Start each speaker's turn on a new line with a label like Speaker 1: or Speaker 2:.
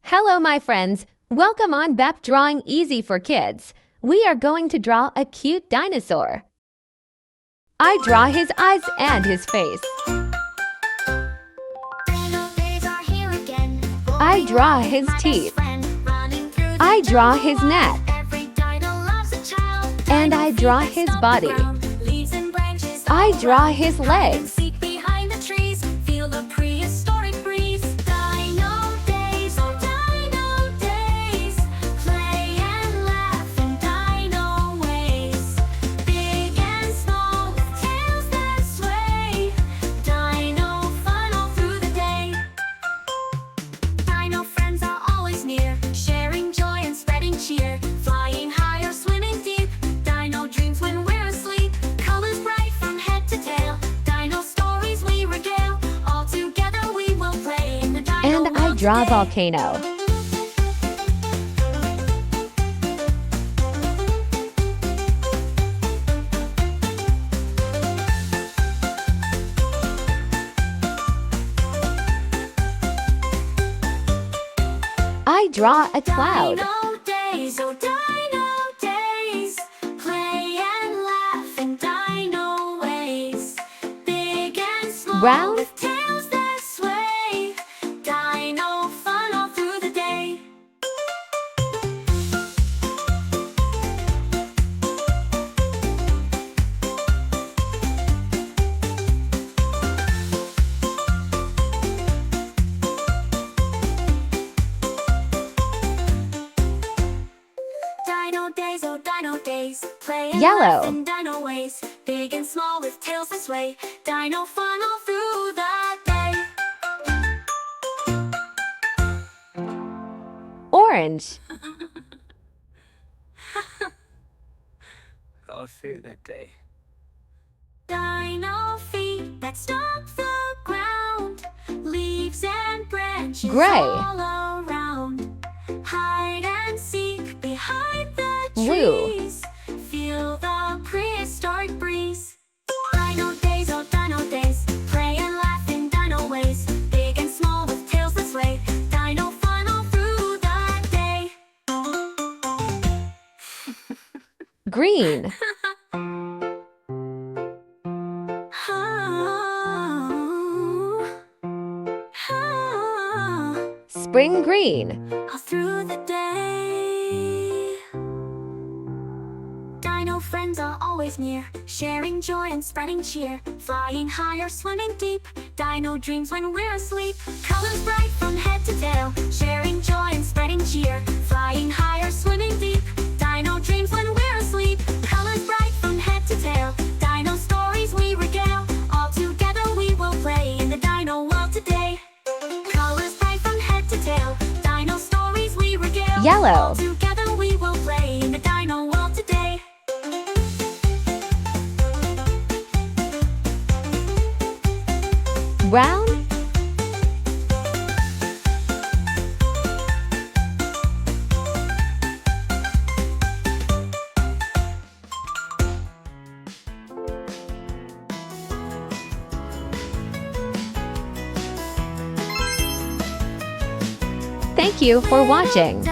Speaker 1: Hello, my friends. Welcome on BEP Drawing Easy for Kids. We are going to draw a cute dinosaur. I draw his eyes and his face. I draw his teeth. I draw his neck. And I draw his body. I draw his legs. And I draw Volcano. I draw a cloud.
Speaker 2: Dino days, oh dino days, play and laugh in dino ways, big and small,
Speaker 1: Round.
Speaker 2: with tails that sway, dino fun all through the day. Dino days, oh dino days, play and
Speaker 1: Yellow.
Speaker 2: laugh in dino ways, big and small with tails that sway, dino fun all through the day.
Speaker 1: Orange.
Speaker 3: All through the day.
Speaker 2: Dino feet that stomp the ground, leaves and branches
Speaker 1: Gray.
Speaker 2: all around. Hide and seek behind the
Speaker 1: Blue.
Speaker 2: trees, feel the prehistoric breeze. Dino days, oh dino days, play and laugh in dino ways, big and small with tails that sway, dino fun all through the day.
Speaker 1: Green. Spring green.
Speaker 2: All through the day. Dino friends are always near, sharing joy and spreading cheer, flying high or swimming deep, dino dreams when we're asleep, colors bright from head to tail, sharing joy and spreading cheer, flying high or swimming deep, dino dreams when we're asleep, colors bright from head to tail, dino stories we regale, all together we will play in the dino world today. Colors bright from head to tail, dino stories we regale.
Speaker 1: Yellow.
Speaker 2: All together we will play in the dino world today.
Speaker 1: Brown. Thank you for watching.